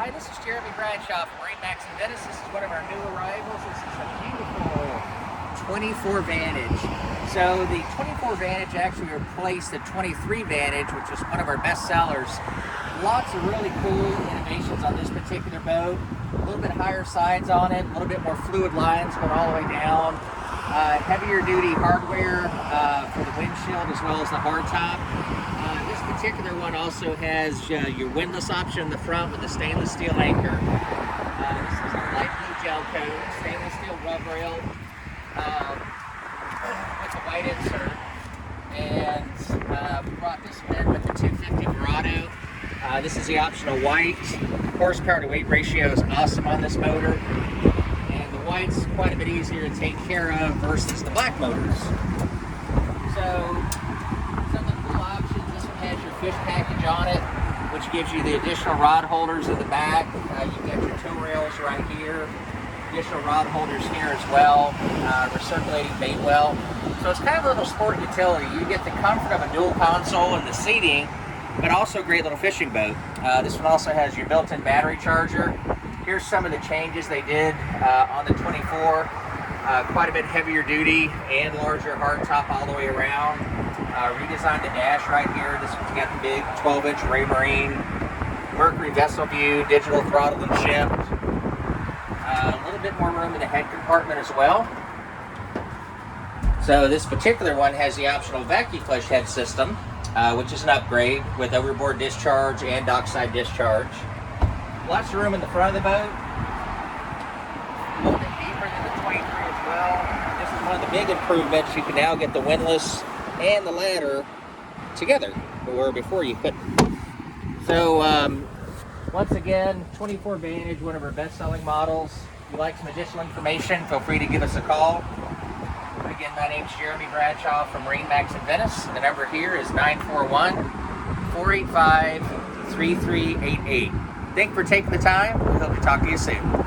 Hi, this is Jeremy Bradshaw from MarineMax in Venice. This is one of our new arrivals. This is a beautiful 24 Vantage. So the 24 Vantage actually replaced the 23 Vantage, which is one of our best sellers. Lots of really cool innovations on this particular boat. A little bit higher sides on it, a little bit more fluid lines going all the way down. Heavier duty hardware for the windshield as well as the hardtop. This particular one also has your windlass option in the front with the stainless steel anchor. This is a light blue gel coat, stainless steel rub rail with the white insert. And we brought this one in with the 250 Verado. This is the optional white. Horsepower to weight ratio is awesome on this motor. And the white's quite a bit easier to take care of versus the black motors. So, some of the cool options, this one has your fish package on it, which gives you the additional rod holders in the back. You've got your tow rails right here, additional rod holders here as well, recirculating bait well. So it's kind of a little sport utility. You get the comfort of a dual console and the seating, but also a great little fishing boat. This one also has your built-in battery charger. Here's some of the changes they did on the 24. Quite a bit heavier duty and larger hardtop all the way around. Redesigned the dash right here. This one's got the big 12-inch Raymarine Mercury vessel view, digital throttle and shift. A little bit more room in the head compartment as well. So this particular one has the optional vacuum flush head system, which is an upgrade with overboard discharge and dockside discharge. Lots of room in the front of the boat. A little bit deeper than the 23 as well. This is one of the big improvements. You can now get the windlass and the ladder together, where before you couldn't. So once again, 24 Vantage, one of our best-selling models. If you'd like some additional information, feel free to give us a call. Again, my name's Jeremy Bradshaw from MarineMax in Venice. The number here is 941-485-3388. Thank you for taking the time. We hope to talk to you soon.